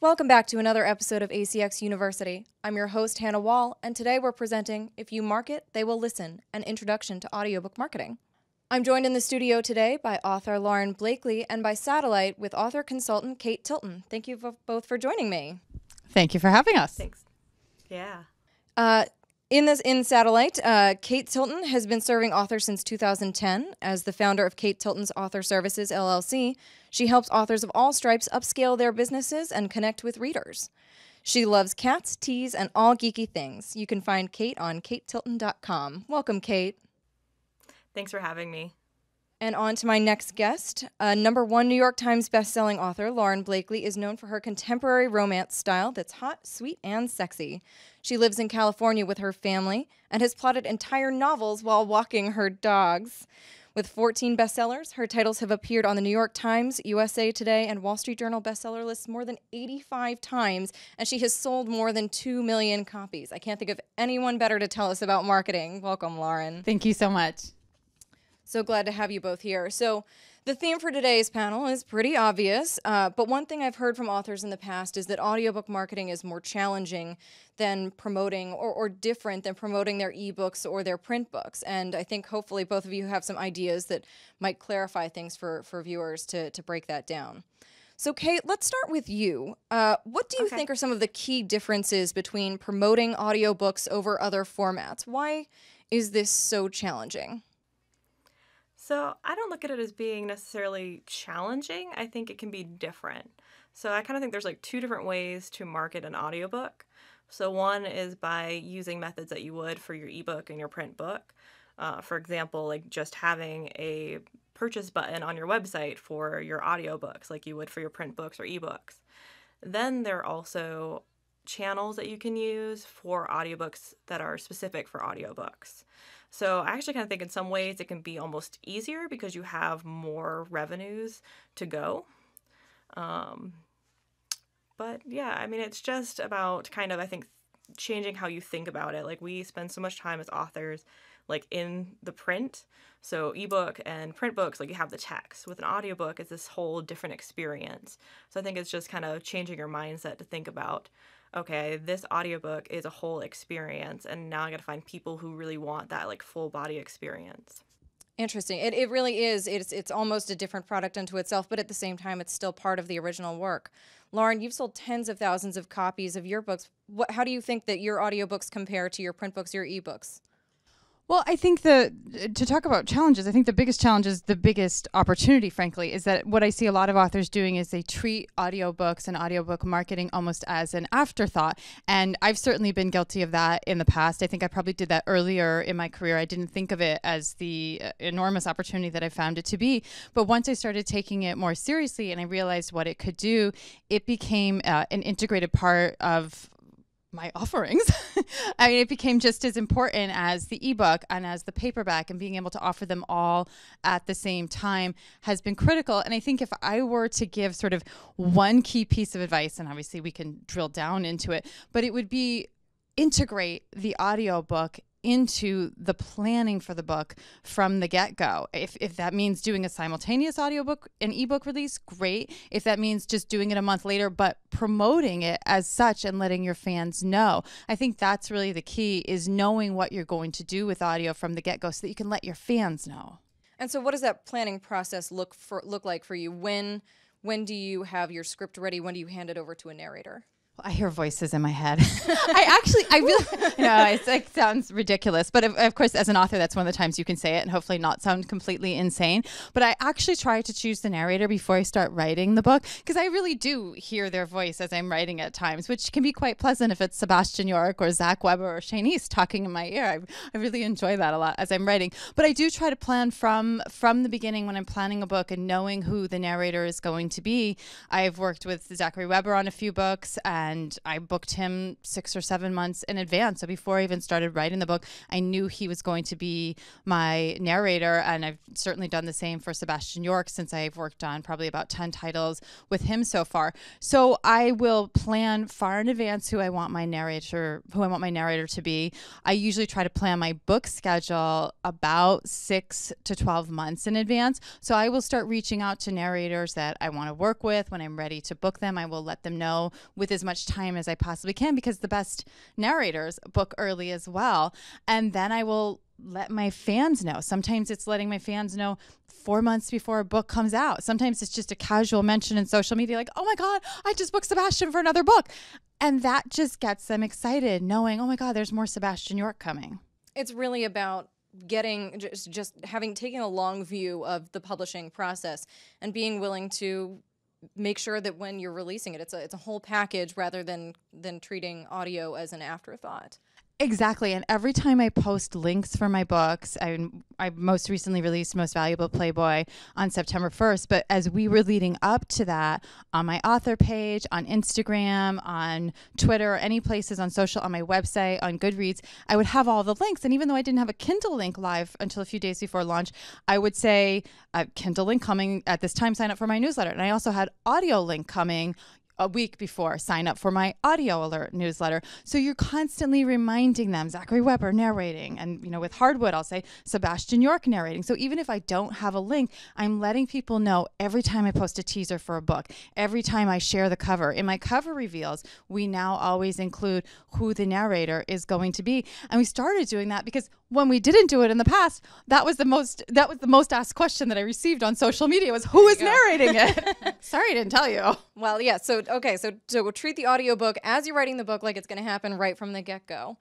Welcome back to another episode of ACX University. I'm your host, Hannah Wall, and today we're presenting If You Market, They Will Listen, an introduction to audiobook marketing. I'm joined in the studio today by author Lauren Blakely and by satellite with author consultant Kate Tilton. Thank you both for joining me. Thank you for having us. Thanks. Yeah. In satellite, Kate Tilton has been serving authors since 2010. As the founder of Kate Tilton's Author Services, LLC, she helps authors of all stripes upscale their businesses and connect with readers. She loves cats, teas, and all geeky things. You can find Kate on katetilton.com. Welcome, Kate. Thanks for having me. And on to my next guest. #1 New York Times bestselling author Lauren Blakely is known for her contemporary romance style that's hot, sweet, and sexy. She lives in California with her family and has plotted entire novels while walking her dogs. With 14 bestsellers, her titles have appeared on the New York Times, USA Today, and Wall Street Journal bestseller lists more than 85 times, and she has sold more than 2 million copies. I can't think of anyone better to tell us about marketing. Welcome, Lauren. Thank you so much. So glad to have you both here. So the theme for today's panel is pretty obvious, but one thing I've heard from authors in the past is that audiobook marketing is more challenging than promoting or different than promoting their ebooks or their print books. And I think hopefully both of you have some ideas that might clarify things for viewers to break that down. So Kate, let's start with you. What do you think are some of the key differences between promoting audiobooks over other formats? Why is this so challenging? So I don't look at it as being necessarily challenging. I think it can be different. So I kind of think there's like two different ways to market an audiobook. So one is by using methods that you would for your ebook and your print book. For example, like just having a purchase button on your website for your audiobooks like you would for your print books or ebooks. Then there are also channels that you can use for audiobooks that are specific for audiobooks. So I actually kind of think in some ways it can be almost easier because you have more revenues to go. But yeah, I mean, it's just about kind of, I think, changing how you think about it. Like we spend so much time as authors, like in the print. So ebook and print books, like you have the text. With an audiobook, it's this whole different experience. So I think it's just kind of changing your mindset to think about, okay, this audiobook is a whole experience, and now I got to find people who really want that like full body experience. Interesting. It really is. It's almost a different product unto itself, but at the same time, it's still part of the original work. Lauren, you've sold tens of thousands of copies of your books. How do you think that your audiobooks compare to your print books, your ebooks? Well, I think to talk about challenges, I think the biggest challenge is the biggest opportunity, frankly, is that what I see a lot of authors doing is they treat audiobooks and audiobook marketing almost as an afterthought. And I've certainly been guilty of that in the past. I think I probably did that earlier in my career. I didn't think of it as the enormous opportunity that I found it to be. But once I started taking it more seriously and I realized what it could do, it became an integrated part of my offerings. I mean, it became just as important as the ebook and as the paperback, and being able to offer them all at the same time has been critical. And I think if I were to give sort of one key piece of advice, and obviously we can drill down into it, but it would be integrate the audiobook into the planning for the book from the get-go. If that means doing a simultaneous audiobook and ebook release, great. If that means just doing it a month later, but promoting it as such and letting your fans know. I think that's really the key, is knowing what you're going to do with audio from the get-go so that you can let your fans know. And so what does that planning process look like for you? When do you have your script ready? When do you hand it over to a narrator? I hear voices in my head. I really, it's like, sounds ridiculous. But of course, as an author, that's one of the times you can say it and hopefully not sound completely insane. But I actually try to choose the narrator before I start writing the book, because I really do hear their voice as I'm writing at times, which can be quite pleasant if it's Sebastian York or Zach Weber or Shane East talking in my ear. I really enjoy that a lot as I'm writing. But I do try to plan from the beginning when I'm planning a book and knowing who the narrator is going to be. I've worked with Zachary Weber on a few books, and and I booked him 6 or 7 months in advance. So before I even started writing the book, I knew he was going to be my narrator, and I've certainly done the same for Sebastian York since I've worked on probably about 10 titles with him so far. So I will plan far in advance who I want my narrator to be. I usually try to plan my book schedule about 6 to 12 months in advance. So I will start reaching out to narrators that I want to work with. When I'm ready to book them, I will let them know with as much time as I possibly can, because the best narrators book early as well. And then I will let my fans know. Sometimes it's letting my fans know 4 months before a book comes out. Sometimes it's just a casual mention in social media, like, oh my God, I just booked Sebastian for another book. And that just gets them excited, knowing, oh my God, there's more Sebastian York coming. It's really about getting just having taken a long view of the publishing process and being willing to make sure that when you're releasing it, it's a whole package rather than treating audio as an afterthought. Exactly. And every time I post links for my books, I most recently released Most Valuable Playboy on September 1st. But as we were leading up to that, on my author page, on Instagram, on Twitter, any places on social, on my website, on Goodreads, I would have all the links. And even though I didn't have a Kindle link live until a few days before launch, I would say, Kindle link coming at this time, sign up for my newsletter. And I also had audio link coming a week before, sign up for my audio alert newsletter. So you're constantly reminding them, Zachary Weber narrating. And, with Hardwood, I'll say Sebastian York narrating. So even if I don't have a link, I'm letting people know every time I post a teaser for a book, every time I share the cover. In my cover reveals, we now always include who the narrator is going to be. And we started doing that because when we didn't do it in the past, that was the most asked question that I received on social media was, who is narrating it? Sorry, I didn't tell you. Well, yeah. So we'll treat the audiobook as you're writing the book like it's going to happen right from the get-go.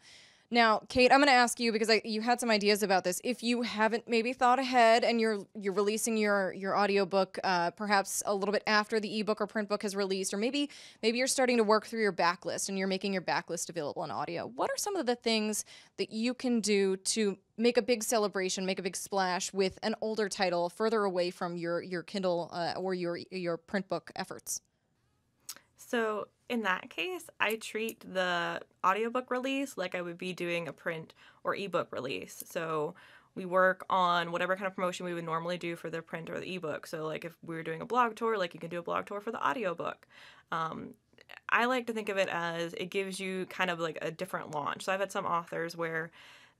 Now, Kate, I'm going to ask you, because you had some ideas about this. If you haven't maybe thought ahead and you're releasing your audiobook perhaps a little bit after the ebook or print book has released, or maybe you're starting to work through your backlist and you're making your backlist available in audio, what are some of the things that you can do to make a big celebration, make a big splash with an older title further away from your Kindle or your print book efforts? So in that case, I treat the audiobook release like I would be doing a print or ebook release. So we work on whatever kind of promotion we would normally do for the print or the ebook. So like if we were doing a blog tour, like you can do a blog tour for the audiobook. I like to think of it as it gives you kind of like a different launch. So I've had some authors where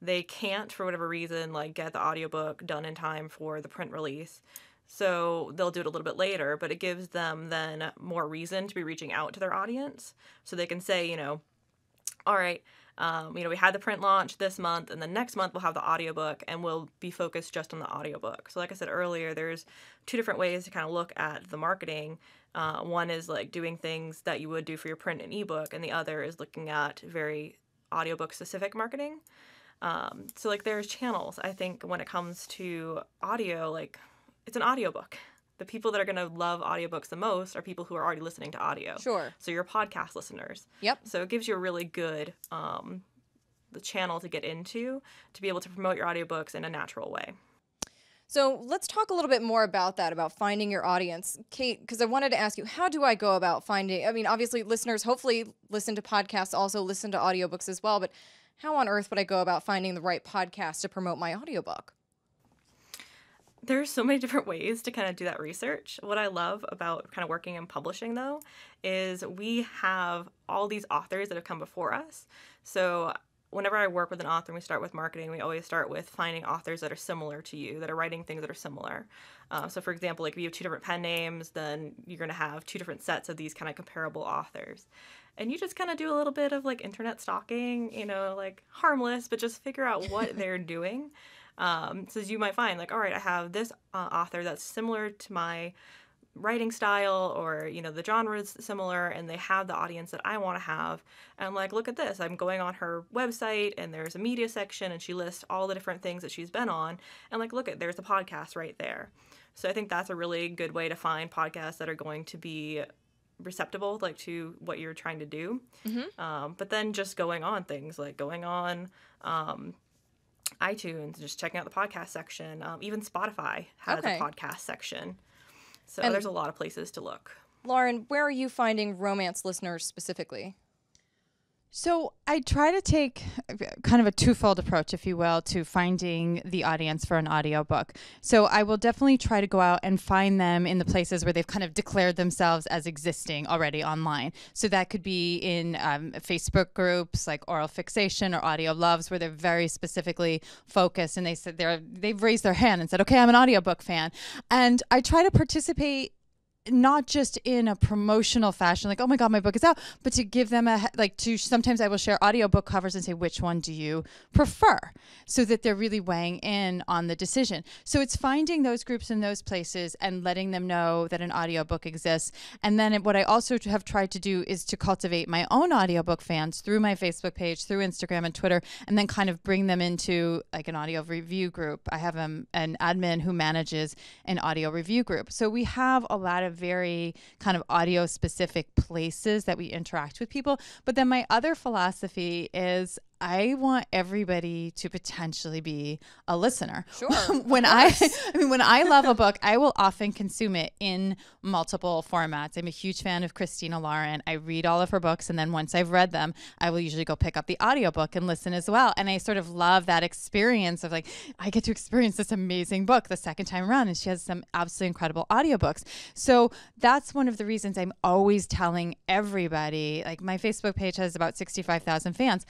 they can't, for whatever reason, like get the audiobook done in time for the print release. So they'll do it a little bit later, but it gives them then more reason to be reaching out to their audience. So they can say, all right, we had the print launch this month, and then next month we'll have the audiobook, and we'll be focused just on the audiobook. So like I said earlier, there's 2 different ways to kind of look at the marketing. One is like doing things that you would do for your print and ebook, and the other is looking at very audiobook specific marketing. So like there's channels. I think when it comes to audio, like it's an audiobook. The people that are going to love audiobooks the most are people who are already listening to audio. Sure. So your podcast listeners. Yep. So it gives you a really good the channel to get into to be able to promote your audiobooks in a natural way. So let's talk a little bit more about that, about finding your audience. Kate, because I wanted to ask you, how do I go about finding, obviously listeners hopefully listen to podcasts, also listen to audiobooks as well, but how on earth would I go about finding the right podcast to promote my audiobook? There's so many different ways to kind of do that research. What I love about kind of working in publishing, though, is we have all these authors that have come before us. So whenever I work with an author and we start with marketing, we always start with finding authors that are similar to you, that are writing things that are similar. So for example, like if you have 2 different pen names, then you're going to have 2 different sets of these kind of comparable authors. And you just kind of do a little bit of like internet stalking, like harmless, but just figure out what they're doing. So you might find like, all right, I have this author that's similar to my writing style, or, the genre is similar, and they have the audience that I want to have. And I'm like, look at this. I'm going on her website, and there's a media section, and she lists all the different things that she's been on. And like, look, there's the podcast right there. So I think that's a really good way to find podcasts that are going to be receptible, like to what you're trying to do. Mm-hmm. But then just going on things like going on iTunes, just checking out the podcast section. Even Spotify has a podcast section. So there's a lot of places to look. Lauren, where are you finding romance listeners specifically? So I try to take kind of a twofold approach, if you will, to finding the audience for an audiobook. So I will definitely try to go out and find them in the places where they've kind of declared themselves as existing already online. So that could be in Facebook groups like Oral Fixation or Audio Loves, where they're very specifically focused, and they said they've raised their hand and said, okay, I'm an audiobook fan. And I try to participate not just in a promotional fashion, like, oh my God, my book is out, but to give them sometimes I will share audiobook covers and say, which one do you prefer? So that they're really weighing in on the decision. So it's finding those groups in those places and letting them know that an audiobook exists. And then what I also have tried to do is to cultivate my own audiobook fans through my Facebook page, through Instagram and Twitter, and then kind of bring them into like an audio review group. I have an admin who manages an audio review group. So we have a lot of very kind of audio specific places that we interact with people. But then my other philosophy is I want everybody to potentially be a listener. Sure. When I love a book, I will often consume it in multiple formats. I'm a huge fan of Christina Lauren. I read all of her books, and then once I've read them, I will usually go pick up the audiobook and listen as well. And I sort of love that experience of like, I get to experience this amazing book the second time around, and she has some absolutely incredible audiobooks. So that's one of the reasons I'm always telling everybody, like my Facebook page has about 65,000 fans.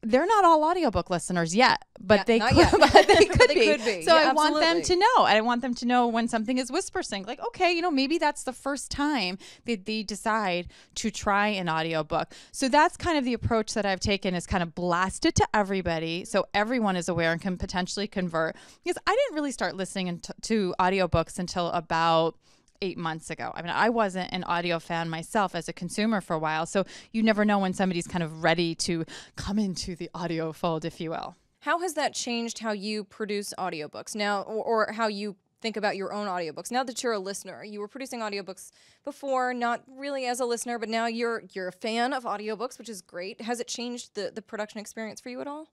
They're not all audiobook listeners yet, but they could, but they could be. So yeah, I want them to know. I want them to know when something is Whispersync. Like, okay, maybe that's the first time that they decide to try an audiobook. So that's kind of the approach that I've taken, is kind of blast it to everybody so everyone is aware and can potentially convert. Because I didn't really start listening to audiobooks until about 8 months ago. I mean, I wasn't an audio fan myself as a consumer for a while. So you never know when somebody's kind of ready to come into the audio fold, if you will. How has that changed how you produce audiobooks now, or how you think about your own audiobooks now that you're a listener? You were producing audiobooks before, not really as a listener, but now you're a fan of audiobooks, which is great. Has it changed the production experience for you at all?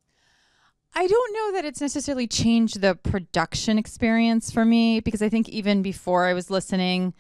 I don't know that it's necessarily changed the production experience for me, because I think even before I was listening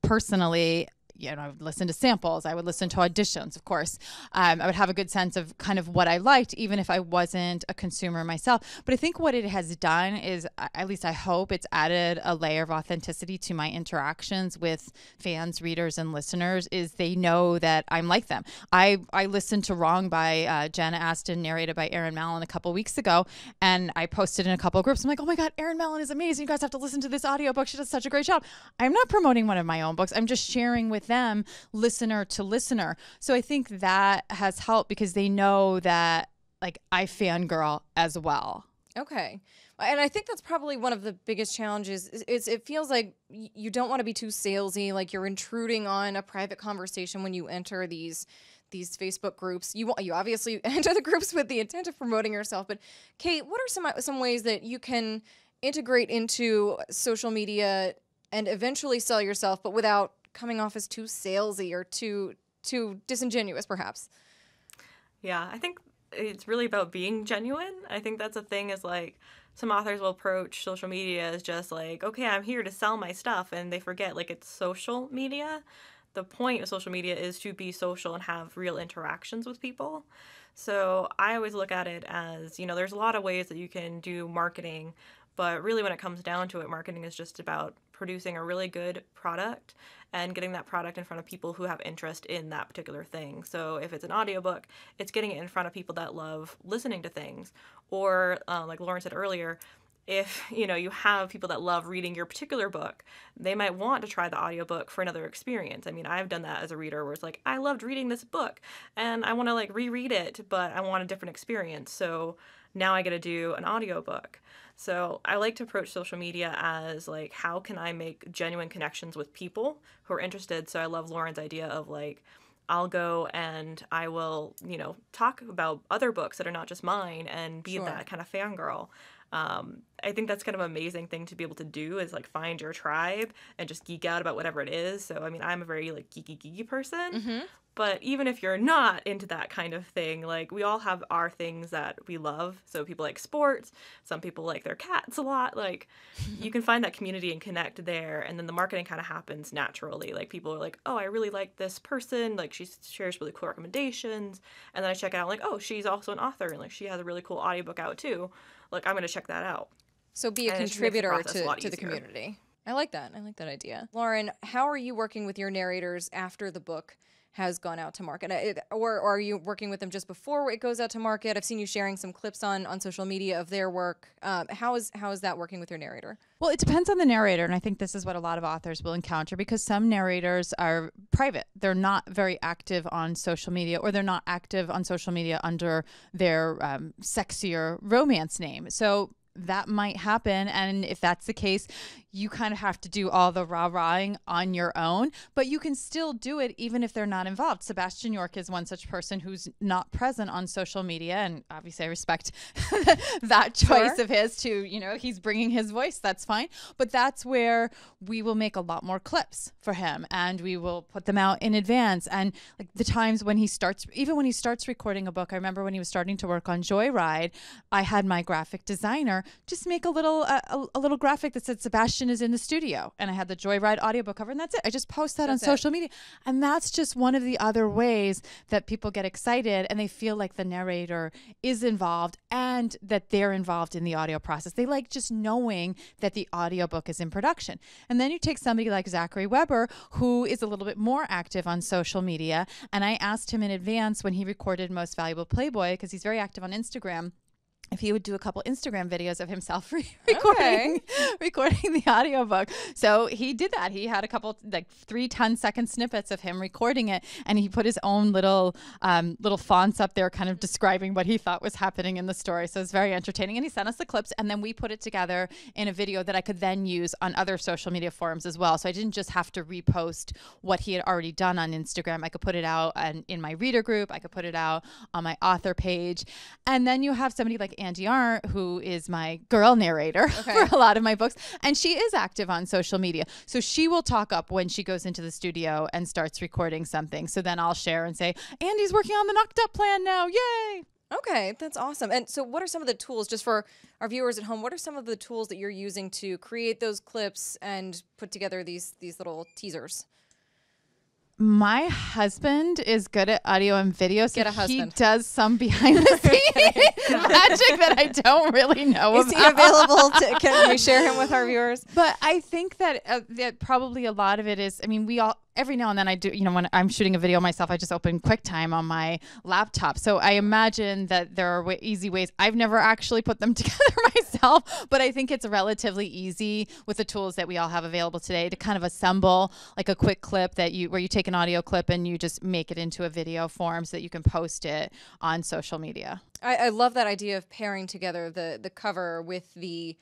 personally, I would listen to samples. I would listen to auditions, of course. I would have a good sense of kind of what I liked, even if I wasn't a consumer myself. But I think what it has done is, at least I hope, it's added a layer of authenticity to my interactions with fans, readers, and listeners, is they know that I'm like them. I listened to Wrong by Jenna Aston, narrated by Erin Mallon a couple weeks ago, and I posted in a couple of groups. I'm like, oh my God, Erin Mallon is amazing. You guys have to listen to this audiobook. She does such a great job. I'm not promoting one of my own books. I'm just sharing with them, listener to listener. So I think that has helped, because they know that like I fangirl as well. Okay. And I think that's probably one of the biggest challenges is it feels like you don't want to be too salesy, like you're intruding on a private conversation when you enter these Facebook groups. You obviously enter the groups with the intent of promoting yourself. But Kate, what are some ways that you can integrate into social media and eventually sell yourself, but without coming off as too salesy or too disingenuous, perhaps? Yeah, I think it's really about being genuine. I think that's a thing, is like some authors will approach social media as just like, okay, I'm here to sell my stuff, and they forget like it's social media. The point of social media is to be social and have real interactions with people. So I always look at it as, there's a lot of ways that you can do marketing, but really when it comes down to it, marketing is just about producing a really good product and getting that product in front of people who have interest in that particular thing. So if it's an audiobook, it's getting it in front of people that love listening to things. Or like Lauren said earlier, if you have people that love reading your particular book, they might want to try the audiobook for another experience. I mean, I've done that as a reader, where it's like, I loved reading this book and I want to like reread it, but I want a different experience. So now I get to do an audiobook. So I like to approach social media as like, how can I make genuine connections with people who are interested? So I love Lauren's idea of like, I'll go and I will, talk about other books that are not just mine and be Sure. that kind of fangirl. I think that's kind of an amazing thing to be able to do, is like find your tribe and just geek out about whatever it is. So I mean, I'm a very like geeky person. But even if you're not into that kind of thing, like we all have our things that we love. So people like sports, some people like their cats a lot. Like you can find that community and connect there. And then the marketing kind of happens naturally. Like people are like, oh, I really like this person. Like she shares really cool recommendations. And then I check it out like, oh, she's also an author. And like she has a really cool audiobook out too. Like I'm going to check that out. So be a contributor to the community. I like that. I like that idea. Lauren, how are you working with your narrators after the book has gone out to market? Or are you working with them just before it goes out to market? I've seen you sharing some clips on social media of their work. How is that working with your narrator? Well, it depends on the narrator, and I think this is what a lot of authors will encounter, because some narrators are private. They're not very active on social media, or they're not active on social media under their sexier romance name. So that might happen, and if that's the case, you kind of have to do all the rah-rahing on your own, but you can still do it even if they're not involved. Sebastian York is one such person who's not present on social media, and obviously I respect that choice of his to, you know, he's bringing his voice, that's fine, but that's where we will make a lot more clips for him, and we will put them out in advance. And like the times when he starts, even when he starts recording a book, I remember when he was starting to work on Joyride, I had my graphic designer just make a little graphic that said Sebastian is in the studio, and I had the Joyride audiobook cover, and that's it. I just post that on social media, and that's just one of the other ways that people get excited and they feel like the narrator is involved and that they're involved in the audio process. They like just knowing that the audiobook is in production. And then you take somebody like Zachary Weber, who is a little bit more active on social media, and I asked him in advance when he recorded Most Valuable Playboy, because he's very active on Instagram, if he would do a couple Instagram videos of himself recording the audiobook. So he did that. He had a couple, like 3 10-second snippets of him recording it, and he put his own little fonts up there kind of describing what he thought was happening in the story. So it's very entertaining. And he sent us the clips, and then we put it together in a video that I could then use on other social media forums as well. So I didn't just have to repost what he had already done on Instagram. I could put it out in my reader group. I could put it out on my author page. And then you have somebody like Angie Arndt, who is my girl narrator for a lot of my books, and she is active on social media. So she will talk up when she goes into the studio and starts recording something. So then I'll share and say, Andy's working on the Knocked Up plan now. Yay! Okay, that's awesome. And so what are some of the tools, just for our viewers at home, what are some of the tools that you're using to create those clips and put together these little teasers? My husband is good at audio and video, so he does some behind the scenes magic that I don't really know about. Is he available? Can we share him with our viewers? But I think that probably a lot of it is, I mean, we all, every now and then I do, you know, when I'm shooting a video myself, I just open QuickTime on my laptop. So I imagine that there are easy ways. I've never actually put them together myself, but I think it's relatively easy with the tools that we all have available today to kind of assemble like a quick clip where you take an audio clip and you just make it into a video form so that you can post it on social media. I love that idea of pairing together the cover with the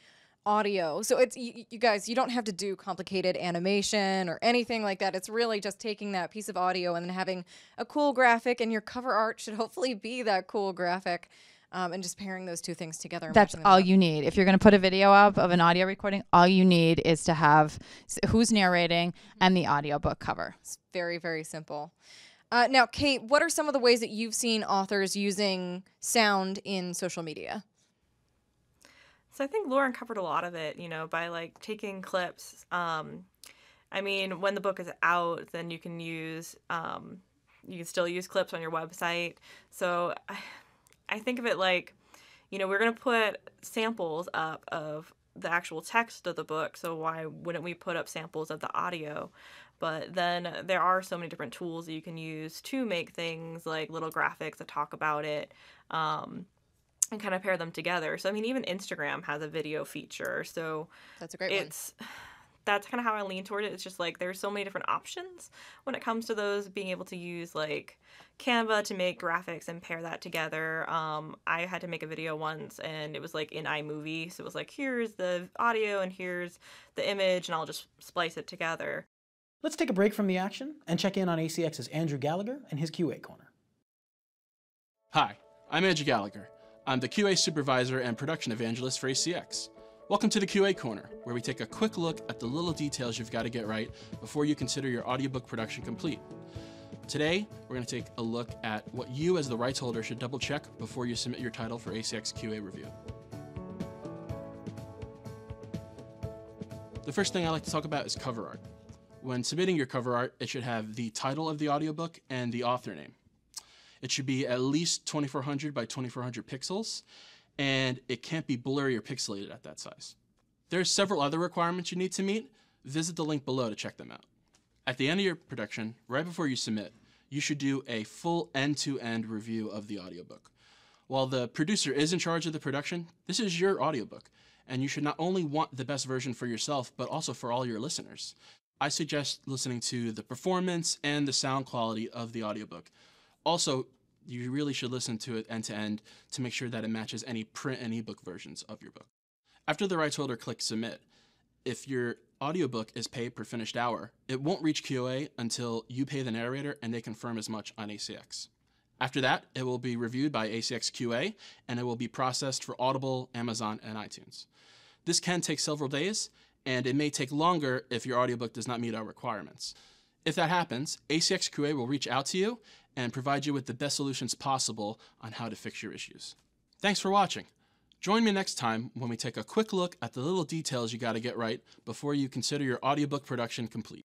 audio. So it's you guys, you don't have to do complicated animation or anything like that. It's really just taking that piece of audio and then having a cool graphic, and your cover art should hopefully be that cool graphic, and just pairing those two things together. And that's all you need. If you're going to put a video up of an audio recording, all you need is to have who's narrating and the audiobook cover. It's very, very simple. Now, Kate, what are some of the ways that you've seen authors using sound in social media? So I think Lauren covered a lot of it, you know, by like taking clips. I mean, when the book is out, then you can still use clips on your website. So I think of it like, you know, we're going to put samples up of the actual text of the book. So why wouldn't we put up samples of the audio? But then there are so many different tools that you can use to make things like little graphics that talk about it, and kind of pair them together. So, I mean, even Instagram has a video feature. So that's a great one. That's kind of how I lean toward it. It's just like there's so many different options when it comes to those, being able to use like Canva to make graphics and pair that together. I had to make a video once, and it was like in iMovie. So it was like, here's the audio and here's the image, and I'll just splice it together. Let's take a break from the action and check in on ACX's Andrew Gallagher and his QA Corner. Hi, I'm Andrew Gallagher. I'm the QA supervisor and production evangelist for ACX. Welcome to the QA Corner, where we take a quick look at the little details you've got to get right before you consider your audiobook production complete. Today, we're going to take a look at what you as the rights holder should double check before you submit your title for ACXQA review. The first thing I like to talk about is cover art. When submitting your cover art, it should have the title of the audiobook and the author name. It should be at least 2400 by 2400 pixels, and it can't be blurry or pixelated at that size. There are several other requirements you need to meet. Visit the link below to check them out. At the end of your production, right before you submit, you should do a full end-to-end review of the audiobook. While the producer is in charge of the production, this is your audiobook, and you should not only want the best version for yourself, but also for all your listeners. I suggest listening to the performance and the sound quality of the audiobook. Also, you really should listen to it end to end to make sure that it matches any print and ebook versions of your book. After the rights holder clicks submit, if your audiobook is paid per finished hour, it won't reach QA until you pay the narrator and they confirm as much on ACX. After that, it will be reviewed by ACXQA and it will be processed for Audible, Amazon, and iTunes. This can take several days, and it may take longer if your audiobook does not meet our requirements. If that happens, ACXQA will reach out to you and provide you with the best solutions possible on how to fix your issues. Thanks for watching. Join me next time when we take a quick look at the little details you got to get right before you consider your audiobook production complete.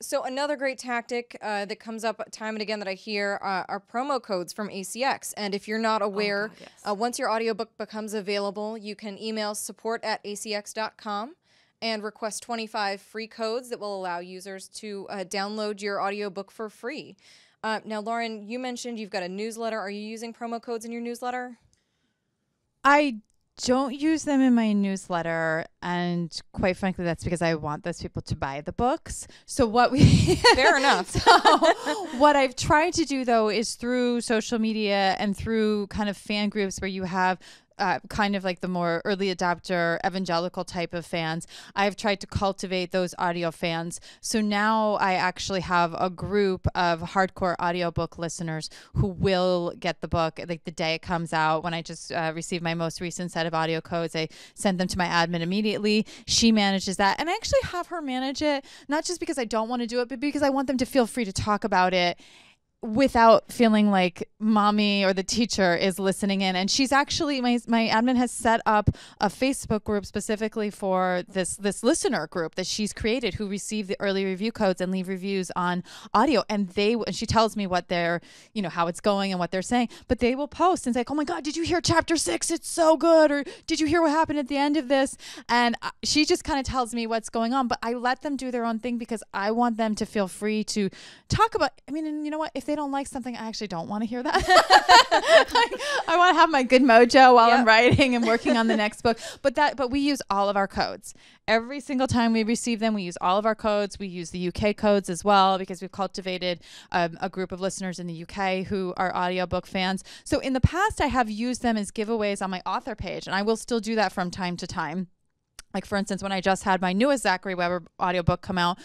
So another great tactic that comes up time and again that I hear are promo codes from ACX. And if you're not aware, once your audiobook becomes available, you can email support@acx.com and request 25 free codes that will allow users to download your audiobook for free. Now, Lauren, you mentioned you've got a newsletter. Are you using promo codes in your newsletter? I don't use them in my newsletter, and quite frankly, that's because I want those people to buy the books. So Fair enough. So what I've tried to do, though, is through social media and through kind of fan groups where you have kind of like the more early adopter evangelical type of fans, I've tried to cultivate those audio fans. So now I actually have a group of hardcore audiobook listeners who will get the book like the day it comes out. When I just received my most recent set of audio codes, I sent them to my admin immediately. She manages that, and I actually have her manage it, not just because I don't want to do it, but because I want them to feel free to talk about it without feeling like mommy or the teacher is listening in. And she's actually, my admin has set up a Facebook group specifically for this listener group that she's created, who receive the early review codes and leave reviews on audio. And she tells me what they're, how it's going and what they're saying, but they will post and say, oh my God, did you hear chapter 6? It's so good. Or did you hear what happened at the end of this? And she just kind of tells me what's going on, but I let them do their own thing because I want them to feel free to talk about, and you know what, if they don't like something, I actually don't want to hear that. I want to have my good mojo while I'm writing and working on the next book. But we use all of our codes. Every single time we receive them, we use all of our codes. We use the UK codes as well because we've cultivated a group of listeners in the UK who are audiobook fans. So in the past, I have used them as giveaways on my author page, and I will still do that from time to time. Like, for instance, when I just had my newest Zachary Weber audiobook come out,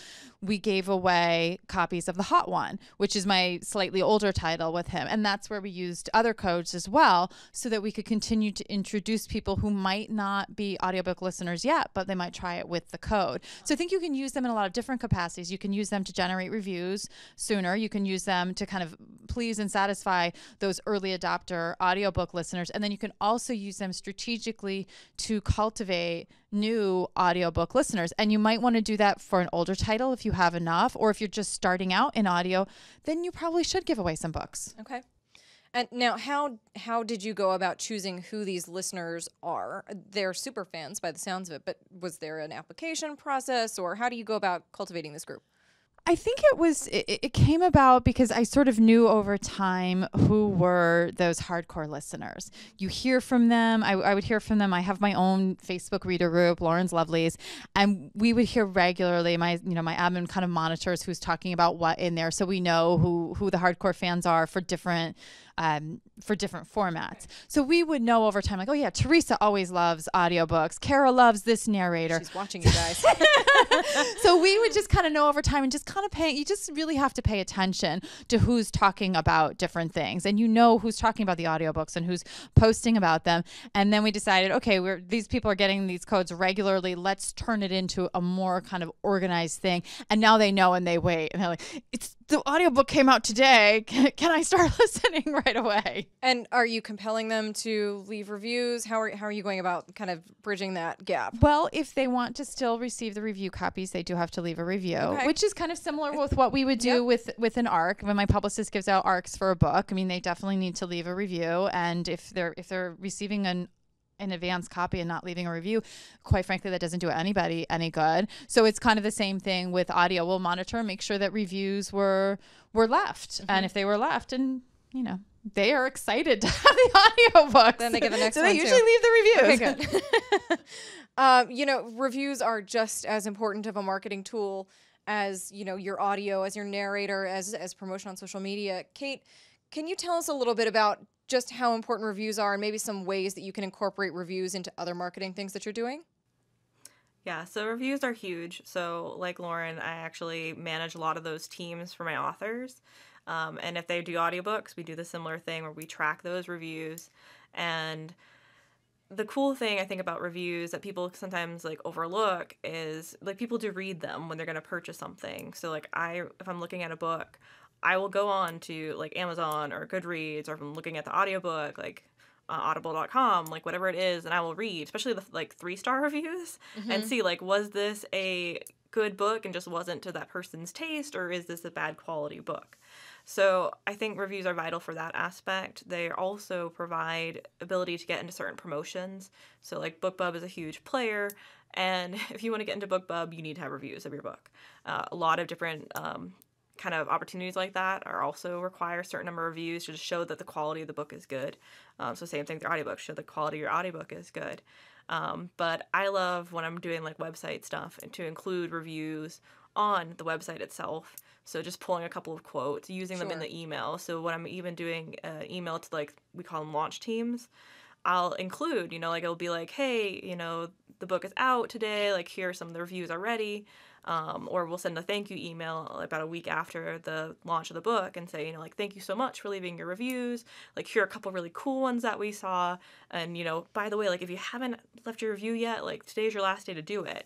we gave away copies of The Hot One, which is my slightly older title with him. And that's where we used other codes as well so that we could continue to introduce people who might not be audiobook listeners yet, but they might try it with the code. So I think you can use them in a lot of different capacities. You can use them to generate reviews sooner. You can use them to kind of please and satisfy those early adopter audiobook listeners. And then you can also use them strategically to cultivate new audiobook listeners. And you might want to do that for an older title if you have enough, or if you're just starting out in audio, then you probably should give away some books. Okay. And now, how did you go about choosing who these listeners are? They're super fans by the sounds of it, but was there an application process, or how do you go about cultivating this group? I think it came about because I sort of knew over time who were those hardcore listeners. You hear from them. I would hear from them. I have my own Facebook reader group, Lauren's Lovelies, and we would hear regularly. My admin kind of monitors who's talking about what in there, so we know who the hardcore fans are for different for different formats. So we would know over time, like, oh yeah, Teresa always loves audiobooks. Kara loves this narrator. She's watching you guys. So we would just kind of know over time and just kind of you just really have to pay attention to who's talking about different things. And you know who's talking about the audiobooks and who's posting about them. And then we decided, okay, these people are getting these codes regularly. Let's turn it into a more kind of organized thing. And now they know and they wait. And they're like, the audiobook came out today. Can I start listening right away? And are you compelling them to leave reviews? How are you going about kind of bridging that gap? Well, if they want to still receive the review copies, they do have to leave a review, which is kind of similar with what we would do with an ARC. When my publicist gives out ARCs for a book, I mean, they definitely need to leave a review. And if they're receiving an advanced copy and not leaving a review, quite frankly, that doesn't do anybody any good. So it's kind of the same thing with audio. We'll monitor and make sure that reviews were left. And if they were left, and they are excited to have the audiobooks, then they get the next so one they usually leave the reviews. Okay, good. Reviews are just as important of a marketing tool as, your audio, as your narrator, as promotion on social media. Kate, can you tell us a little bit about just how important reviews are and maybe some ways that you can incorporate reviews into other marketing things that you're doing? Yeah, so reviews are huge. So like Lauren, I actually manage a lot of those teams for my authors. And if they do audiobooks, we do the similar thing where we track those reviews. And the cool thing I think about reviews that people sometimes like overlook is like people do read them when they're going to purchase something. So like if I'm looking at a book, I will go on to like Amazon or Goodreads, or if I'm looking at the audiobook, like audible.com, like whatever it is, and I will read, especially the like 3-star reviews, and see like, was this a good book and just wasn't to that person's taste, or is this a bad quality book? So I think reviews are vital for that aspect. They also provide ability to get into certain promotions. So like BookBub is a huge player, and if you want to get into BookBub, you need to have reviews of your book. A lot of different kind of opportunities like that are also require a certain number of reviews to just show that the quality of the book is good. So same thing with your audiobook, show the quality of your audiobook is good. But I love when I'm doing like website stuff and to include reviews on the website itself. So just pulling a couple of quotes, using them in the email. So when I'm even doing an email to like, we call them launch teams, I'll include, like it'll be like, hey, the book is out today, like here are some of the reviews already. Or we'll send a thank you email about a week after the launch of the book and say, like, thank you so much for leaving your reviews. Like, here are a couple really cool ones that we saw. And, by the way, like, if you haven't left your review yet, like, today's your last day to do it.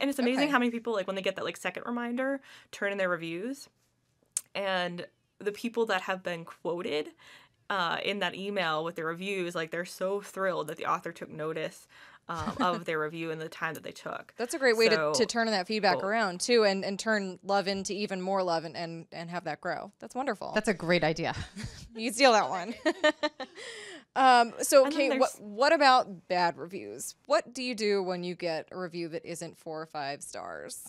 And it's amazing how many people, like, when they get that, like, second reminder, turn in their reviews. And the people that have been quoted in that email with their reviews, like, they're so thrilled that the author took notice of their review and the time that they took. That's a great way to turn that feedback around too, and turn love into even more love and have that grow. That's wonderful. That's a great idea. You steal that one. So Kate, what about bad reviews? What do you do when you get a review that isn't 4 or 5 stars?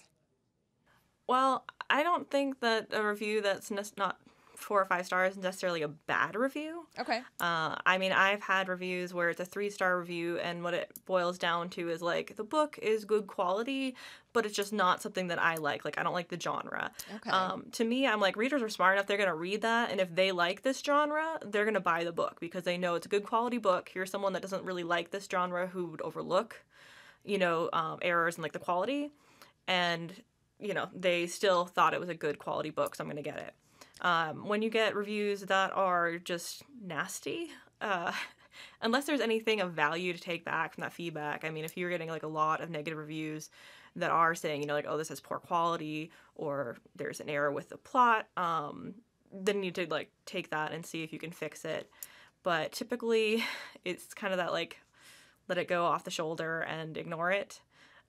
Well, I don't think that a review that's not 4 or 5 stars is necessarily a bad review. Okay. I mean, I've had reviews where it's a 3-star review, and what it boils down to is like the book is good quality, but it's just not something that I like. Like, I don't like the genre. Okay. To me, I'm like, readers are smart enough, they're going to read that, and if they like this genre, they're going to buy the book because they know it's a good quality book. Here's someone that doesn't really like this genre who would overlook, errors in like the quality, and, they still thought it was a good quality book, so I'm going to get it. When you get reviews that are just nasty, unless there's anything of value to take back from that feedback. I mean, if you're getting like a lot of negative reviews that are saying, like, oh, this has poor quality, or there's an error with the plot, then you need to like take that and see if you can fix it. But typically it's kind of that like, let it go off the shoulder and ignore it.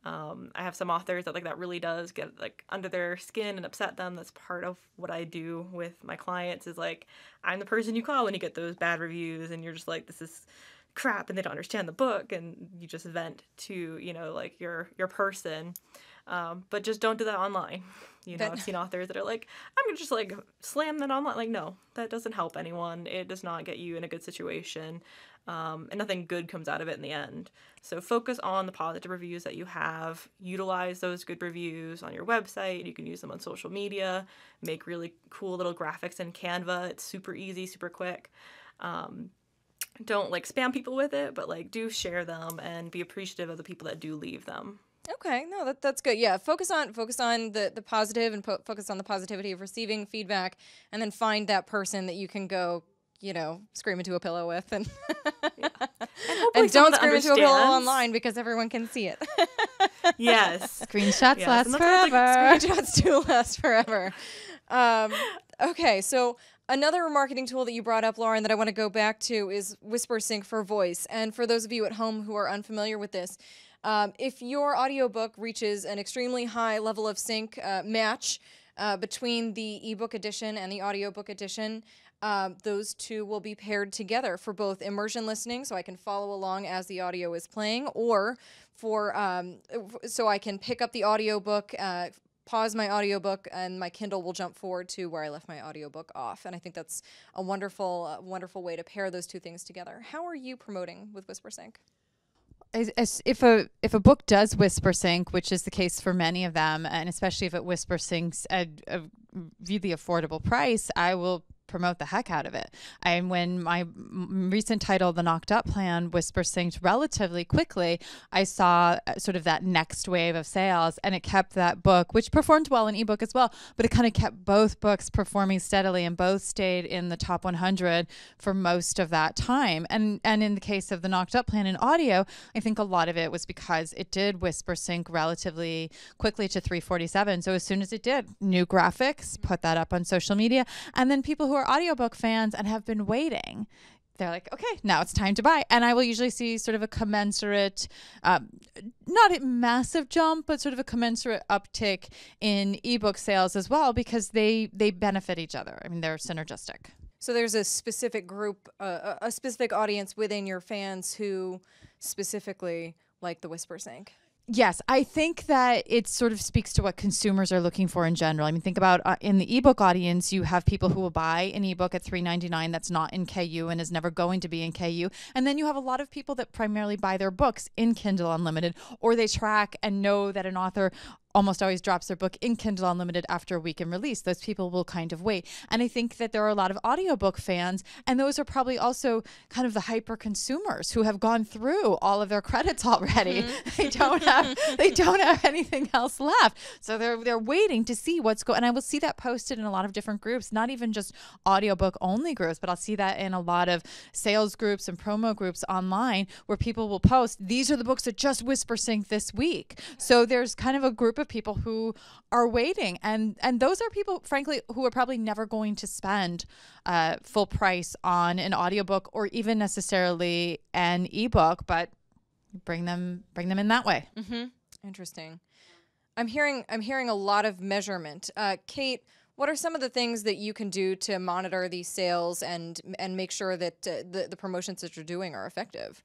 I have some authors that really does get like under their skin and upset them. That's part of what I do with my clients is like, I'm the person you call when you get those bad reviews and you're just like, this is crap and they don't understand the book, and you just vent to, like your person. But just don't do that online. I've seen authors that are like, I'm going to just like slam that online. Like, no, that doesn't help anyone. It does not get you in a good situation. And nothing good comes out of it in the end. So focus on the positive reviews that you have. Utilize those good reviews on your website. You can use them on social media. Make really cool little graphics in Canva. It's super easy, super quick. Don't like spam people with it, but like do share them and be appreciative of the people that do leave them. Okay, no, that's good. Yeah, focus on the positive and focus on the positivity of receiving feedback, and then find that person that you can go, scream into a pillow with, and and don't scream into a pillow online because everyone can see it. Yes, screenshots last forever. Screenshots do last forever. Okay, so another marketing tool that you brought up, Lauren, that I want to go back to is Whispersync for voice. And for those of you at home who are unfamiliar with this, if your audiobook reaches an extremely high level of sync match between the ebook edition and the audiobook edition, those two will be paired together for both immersion listening, so I can follow along as the audio is playing, or for so I can pick up the audiobook, pause my audiobook, and my Kindle will jump forward to where I left my audiobook off. And I think that's a wonderful way to pair those two things together. How are you promoting with Whispersync? If a book does Whispersync, which is the case for many of them, and especially if it Whispersyncs at a really affordable price, I will promote the heck out of it. And when my recent title, The Knocked Up Plan, Whispersynced relatively quickly, I saw sort of that next wave of sales, and it kept that book, which performed well in ebook as well, but it kind of kept both books performing steadily, and both stayed in the top 100 for most of that time. And in the case of The Knocked Up Plan in audio, I think a lot of it was because it did Whispersync relatively quickly to 347. So as soon as it did, new graphics, put that up on social media, and then people who are audiobook fans and have been waiting, they're like, okay, now it's time to buy. And I will usually see sort of a commensurate, not a massive jump, but sort of a commensurate uptick in ebook sales as well, because they benefit each other. I mean, they're synergistic. So there's a specific group, a specific audience within your fans who specifically like the Whispersync. Yes, I think that it sort of speaks to what consumers are looking for in general. I mean, think about in the ebook audience, you have people who will buy an ebook at $3.99 that's not in KU and is never going to be in KU. And then you have a lot of people that primarily buy their books in Kindle Unlimited, or they track and know that an author almost always drops their book in Kindle Unlimited after a week in release. Those people will kind of wait. And I think that there are a lot of audiobook fans, and those are probably also kind of the hyper consumers who have gone through all of their credits already. Mm-hmm. They don't have anything else left. So they're waiting to see what's going. And I will see that posted in a lot of different groups, not even just audiobook only groups, but I'll see that in a lot of sales groups and promo groups online, where people will post, these are the books that just Whispersync this week. So there's kind of a group of people who are waiting, and those are people, frankly, who are probably never going to spend full price on an audiobook or even necessarily an ebook, but bring them in that way. Mm-hmm. Interesting. I'm hearing a lot of measurement. Kate, what are some of the things that you can do to monitor these sales and make sure that the promotions that you're doing are effective?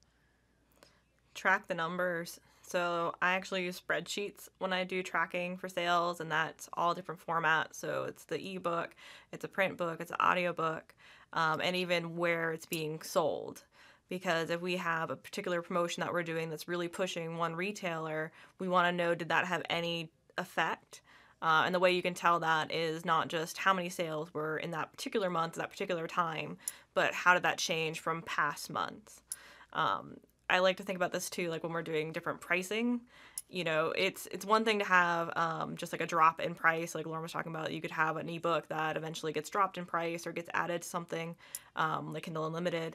Track the numbers. So I actually use spreadsheets when I do tracking for sales, and that's all different formats. So it's the ebook, it's a print book, it's an audiobook, and even where it's being sold. Because if we have a particular promotion that we're doing that's really pushing one retailer, we want to know, did that have any effect? And the way you can tell that is not just how many sales were in that particular month, that particular time, but how did that change from past months? I like to think about this too, like when we're doing different pricing. It's one thing to have just like a drop in price, like Lauren was talking about. You could have an ebook that eventually gets dropped in price or gets added to something like Kindle Unlimited.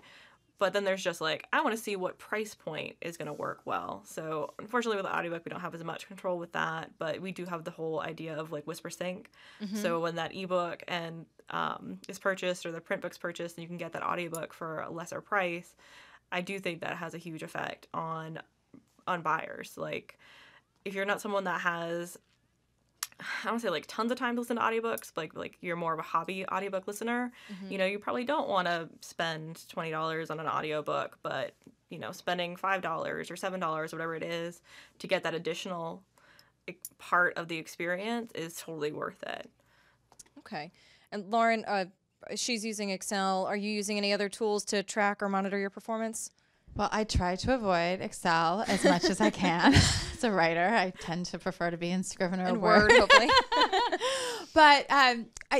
But then there's just like, I want to see what price point is going to work well. So unfortunately with the audiobook, we don't have as much control with that, but we do have the whole idea of like Whispersync. Mm-hmm. So when that ebook and is purchased, or the print book's purchased, and you can get that audiobook for a lesser price, I do think that has a huge effect on buyers. Like, if you're not someone that has, I don't say like tons of time to listen to audiobooks, but like you're more of a hobby audiobook listener, mm-hmm. You probably don't want to spend $20 on an audiobook, but spending $5 or $7, whatever it is, to get that additional part of the experience is totally worth it. Okay. And Lauren, she's using Excel. Are you using any other tools to track or monitor your performance? Well, I try to avoid Excel as much as I can. As a writer, I tend to prefer to be in Scrivener And Word. Word, hopefully. But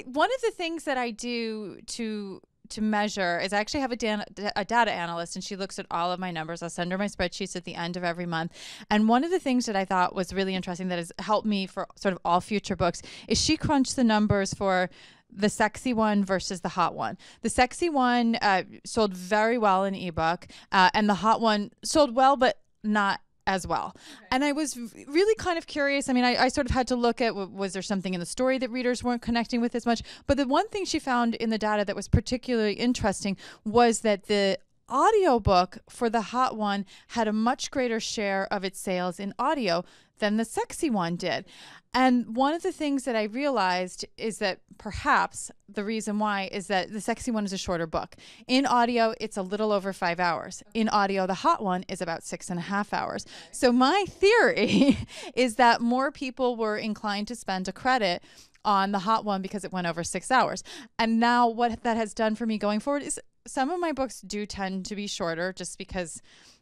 one of the things that I do to measure is I actually have a data analyst, and she looks at all of my numbers. I'll send her my spreadsheets at the end of every month. And one of the things that I thought was really interesting that has helped me for sort of all future books is she crunched the numbers for the sexy one versus the hot one. The sexy one sold very well in ebook, and the hot one sold well, but not as well. Okay. And I was really kind of curious. I mean, I sort of had to look at, was there something in the story that readers weren't connecting with as much? But the one thing she found in the data that was particularly interesting was that the audiobook for the hot one had a much greater share of its sales in audio than the sexy one did. And one of the things that I realized is that perhaps the reason why is that the sexy one is a shorter book. In audio, it's a little over 5 hours. In audio, the hot one is about 6.5 hours. So my theory is that more people were inclined to spend a credit on the hot one because it went over 6 hours. And now what that has done for me going forward is some of my books do tend to be shorter just because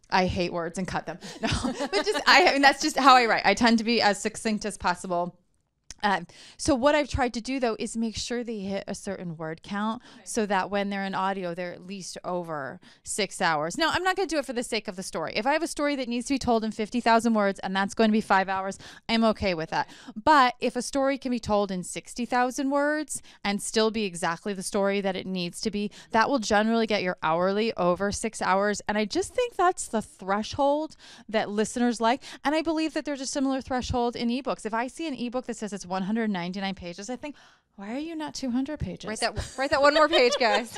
I hate words and cut them. No, but I mean, that's just how I write. I tend to be as succinct as possible. So what I've tried to do, though, is make sure they hit a certain word count so that when they're in audio, they're at least over 6 hours. Now, I'm not going to do it for the sake of the story. If I have a story that needs to be told in 50,000 words and that's going to be 5 hours, I'm okay with that. But if a story can be told in 60,000 words and still be exactly the story that it needs to be, that will generally get your hourly over 6 hours. And I just think that's the threshold that listeners like. And I believe that there's a similar threshold in ebooks. If I see an ebook that says it's 199 pages, I think, why are you not 200 pages? Write that one more page, guys.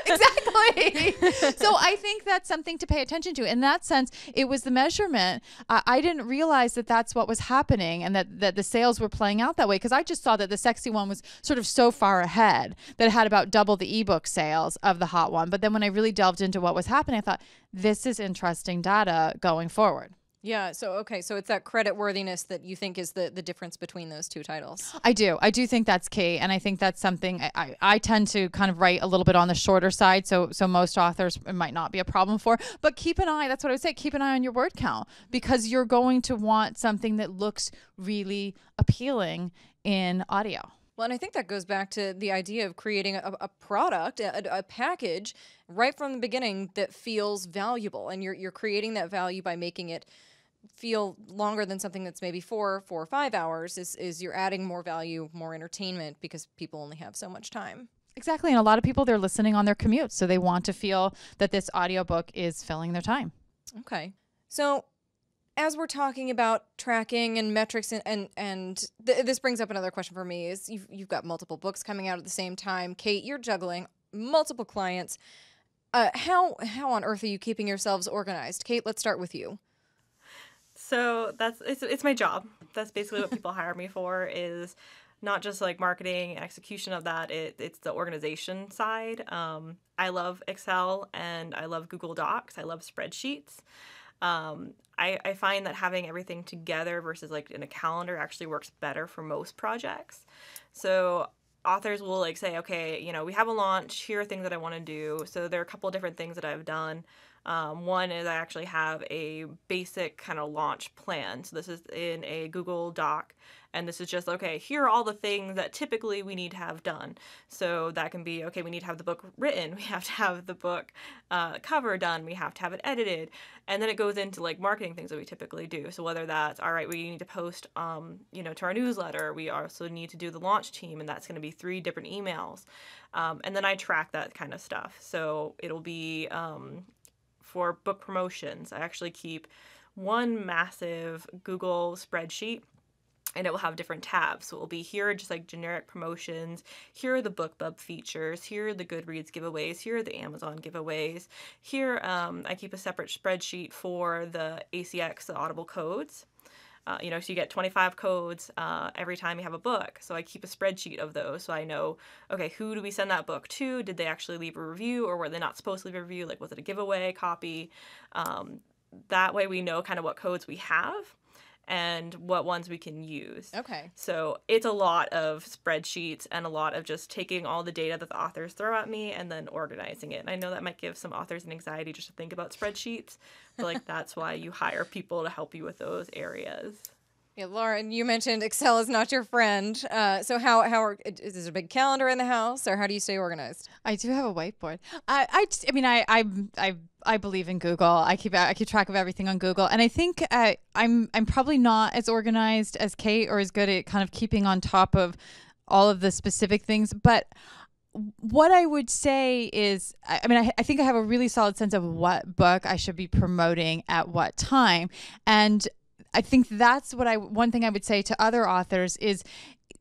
Exactly. So I think that's something to pay attention to. In that sense, it was the measurement. I didn't realize that that's what was happening and that the sales were playing out that way, because I just saw that the sexy one was sort of so far ahead that it had about double the ebook sales of the hot one. But then when I really delved into what was happening, I thought, this is interesting data going forward. Yeah. So it's that credit worthiness that you think is the difference between those two titles. I do think that's key, and I think that's something I tend to kind of write a little bit on the shorter side, so most authors it might not be a problem for. But keep an eye. That's what I would say. Keep an eye on your word count, because you're going to want something that looks really appealing in audio. Well, and I think that goes back to the idea of creating a product, a package right from the beginning that feels valuable, and you're creating that value by making it feel longer than something that's maybe 4 or 5 hours. Is you're adding more value, more entertainment, because people only have so much time. Exactly. And a lot of people, they're listening on their commute, so they want to feel that this audiobook is filling their time. Okay. So as we're talking about tracking and metrics, this brings up another question for me, is you've got multiple books coming out at the same time. Kate, you're juggling multiple clients. How on earth are you keeping yourselves organized? Kate, let's start with you. So it's my job. That's basically what people hire me for, is not just like marketing and execution of that. It's the organization side. I love Excel and I love Google Docs. I love spreadsheets. I find that having everything together versus like in a calendar actually works better for most projects. So authors will like say, okay, we have a launch. Here are things that I want to do. So there are a couple of different things that I've done. One is I actually have a basic kind of launch plan. So this is in a Google Doc, and this is just, okay, here are all the things that typically we need to have done. So that can be, okay, we need to have the book written. We have to have the book cover done. We have to have it edited. And then it goes into like marketing things that we typically do. So whether that's, all right, we need to post, to our newsletter. We also need to do the launch team, and that's going to be 3 different emails. And then I track that kind of stuff. So it'll be for book promotions, I actually keep one massive Google spreadsheet, and it will have different tabs. So it will be, here are just like generic promotions. Here are the BookBub features. Here are the Goodreads giveaways. Here are the Amazon giveaways. Here, I keep a separate spreadsheet for the ACX, the Audible codes. So you get 25 codes every time you have a book. So I keep a spreadsheet of those, so I know, okay, who do we send that book to? Did they actually leave a review, or were they not supposed to leave a review? Like, was it a giveaway copy? That way we know kind of what codes we have. and what ones we can use. Okay. So it's a lot of spreadsheets and a lot of just taking all the data that the authors throw at me and then organizing it. And I know that might give some authors an anxiety just to think about spreadsheets, but like that's why you hire people to help you with those areas. Yeah, Lauren, you mentioned Excel is not your friend. So is there a big calendar in the house, or how do you stay organized? I do have a whiteboard. I believe in Google. I keep track of everything on Google, and I think I'm probably not as organized as Kate or as good at kind of keeping on top of all of the specific things. But what I would say is, I think I have a really solid sense of what book I should be promoting at what time, and I think that's one thing I would say to other authors is,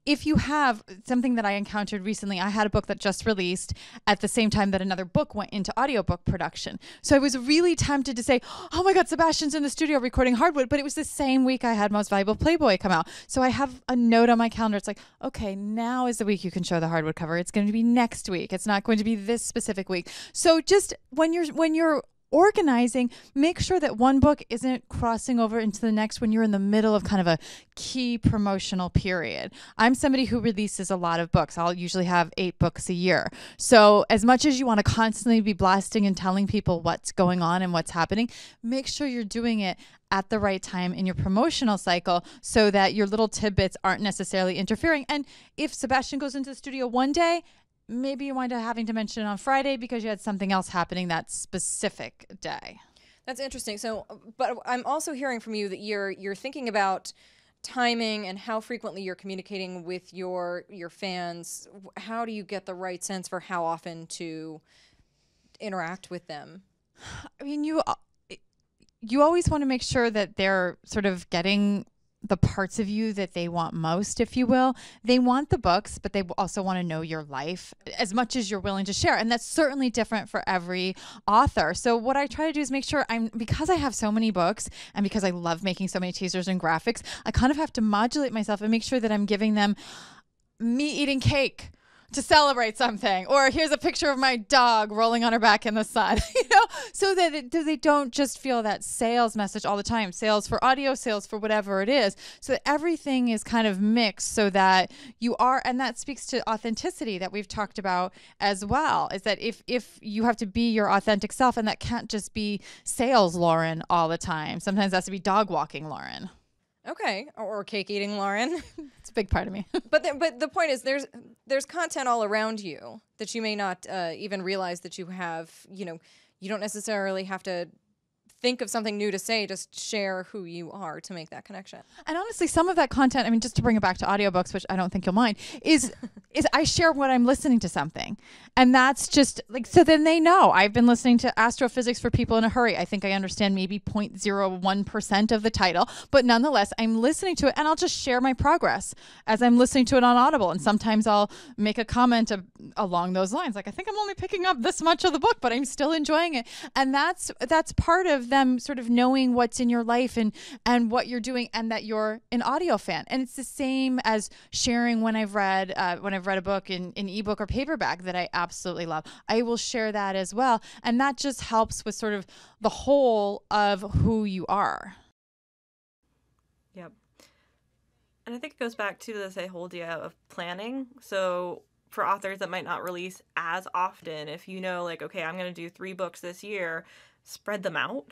if you have something that I encountered recently, I had a book that just released at the same time that another book went into audiobook production. So I was really tempted to say, oh my God, Sebastian's in the studio recording Hardwood, but it was the same week I had Most Valuable Playboy come out. So I have a note on my calendar. It's like, okay, now is the week you can show the Hardwood cover. It's going to be next week. It's not going to be this specific week. So just when you're organizing, make sure that one book isn't crossing over into the next when you're in the middle of kind of a key promotional period. I'm somebody who releases a lot of books. I'll usually have 8 books a year. So as much as you want to constantly be blasting and telling people what's going on and what's happening, make sure you're doing it at the right time in your promotional cycle so that your little tidbits aren't necessarily interfering. And if Sebastian goes into the studio one day, maybe you wind up having to mention it on Friday because you had something else happening that specific day. That's interesting. So, but I'm also hearing from you that you're thinking about timing and how frequently you're communicating with your fans. How do you get the right sense for how often to interact with them? I mean, you always want to make sure that they're sort of getting the parts of you that they want most, if you will. They want the books, but they also want to know your life as much as you're willing to share. And that's certainly different for every author. So what I try to do is make sure because I have so many books and because I love making so many teasers and graphics, I kind of have to modulate myself and make sure that I'm giving them me eating cake to celebrate something, or here's a picture of my dog rolling on her back in the sun, so that they don't just feel that sales message all the time, sales for audio, sales for whatever it is, so that everything is kind of mixed so that you are, and that speaks to authenticity that we've talked about as well, is that if you have to be your authentic self, and that can't just be sales Lauren all the time. Sometimes it has to be dog walking Lauren. Okay, or cake eating Lauren. It's a big part of me. But the point is, there's content all around you that you may not even realize that you have. You don't necessarily have to think of something new to say, just share who you are to make that connection. And honestly, some of that content, I mean, just to bring it back to audiobooks, which I don't think you'll mind, is I share when I'm listening to something. And that's just like, so then they know I've been listening to Astrophysics for People in a Hurry. I think I understand maybe 0.01% of the title, but nonetheless, I'm listening to it and I'll just share my progress as I'm listening to it on Audible. And sometimes I'll make a comment along those lines. Like, I think I'm only picking up this much of the book, but I'm still enjoying it. And that's part of them sort of knowing what's in your life and what you're doing, and that you're an audio fan. And it's the same as sharing when I've read a book in ebook or paperback that I absolutely love. I will share that as well. And that just helps with sort of the whole of who you are. Yep. And I think it goes back to this whole idea of planning. So for authors that might not release as often, if you know, like, okay, I'm going to do 3 books this year, spread them out.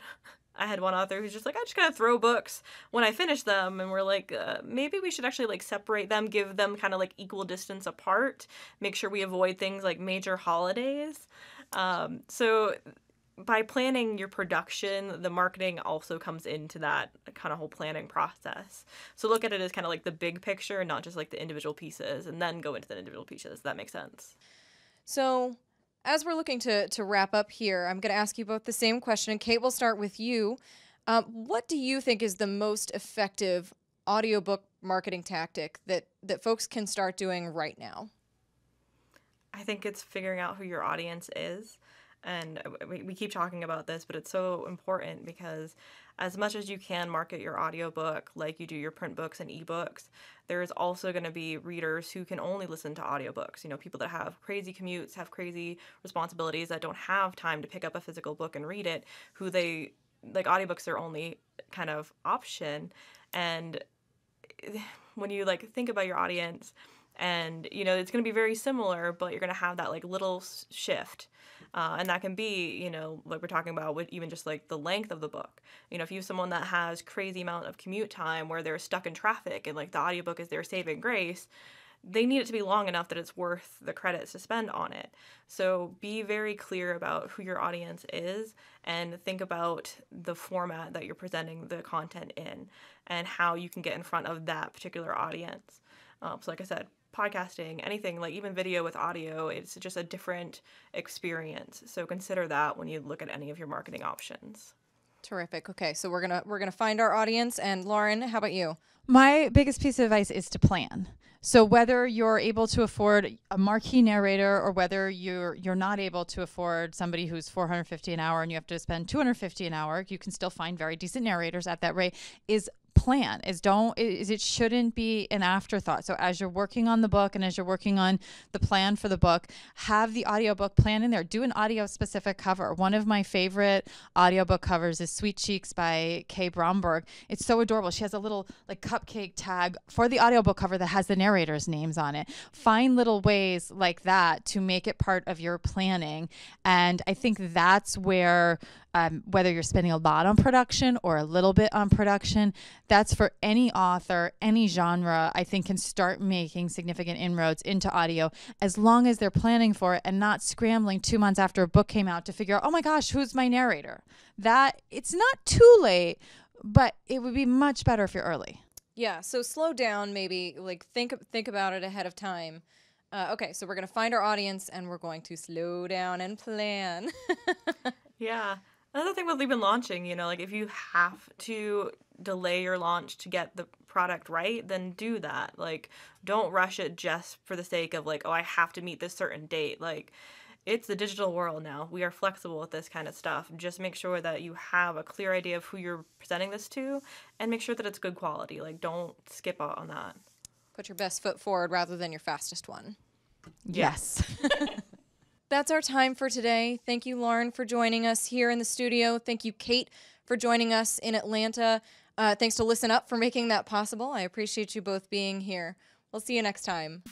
I had one author who's just like, I just gotta throw books when I finish them, and we're like, maybe we should actually like separate them, give them kind of like equal distance apart, make sure we avoid things like major holidays. So by planning your production, the marketing also comes into that kind of whole planning process. So look at it as kind of like the big picture, not just like the individual pieces, and then go into the individual pieces. That makes sense. So as we're looking to wrap up here, I'm going to ask you both the same question. Kate, we'll start with you. What do you think is the most effective audiobook marketing tactic that folks can start doing right now? I think it's figuring out who your audience is. And we keep talking about this, but it's so important because as much as you can market your audiobook like you do your print books and ebooks, there's also going to be readers who can only listen to audiobooks. People that have crazy commutes, have crazy responsibilities, that don't have time to pick up a physical book and read it, who they like audiobooks their only kind of option. And when you like think about your audience, and you know it's going to be very similar, but you're going to have that like little shift. And that can be, you know, like we're talking about with even just like the length of the book. You know, if you have someone that has crazy amount of commute time where they're stuck in traffic and like the audiobook is their saving grace, they need it to be long enough that it's worth the credits to spend on it. So be very clear about who your audience is and think about the format that you're presenting the content in and how you can get in front of that particular audience. So like I said, podcasting, anything like even video with audio, it's just a different experience. So consider that when you look at any of your marketing options. Terrific. Okay, so we're gonna find our audience. And Lauren, how about you? My biggest piece of advice is to plan. So whether you're able to afford a marquee narrator or whether you're not able to afford somebody who's $450 an hour and you have to spend $250 an hour, you can still find very decent narrators at that rate. Is plan is it shouldn't be an afterthought. So as you're working on the book and as you're working on the plan for the book, have the audiobook plan in there. Do an audio specific cover. One of my favorite audiobook covers is Sweet Cheeks by Kay Bromberg. It's so adorable. She has a little like cupcake tag for the audiobook cover that has the narrator's names on it. Find little ways like that to make it part of your planning. And I think that's where whether you're spending a lot on production or a little bit on production, that's for any author, any genre, I think can start making significant inroads into audio as long as they're planning for it and not scrambling 2 months after a book came out to figure out, oh my gosh, who's my narrator? That it's not too late, but it would be much better if you're early. Yeah, so slow down, maybe like think about it ahead of time. Okay, so we're going to find our audience and we're going to slow down and plan. Yeah. Another thing with even launching, you know, like if you have to delay your launch to get the product right, then do that. Like, don't rush it just for the sake of like, oh, I have to meet this certain date. Like, it's the digital world now. We are flexible with this kind of stuff. Just make sure that you have a clear idea of who you're presenting this to and make sure that it's good quality. Like, don't skip out on that. Put your best foot forward rather than your fastest one. Yes. That's our time for today. Thank you, Lauren, for joining us here in the studio. Thank you, Kate, for joining us in Atlanta. Thanks to Listen Up for making that possible. I appreciate you both being here. We'll see you next time.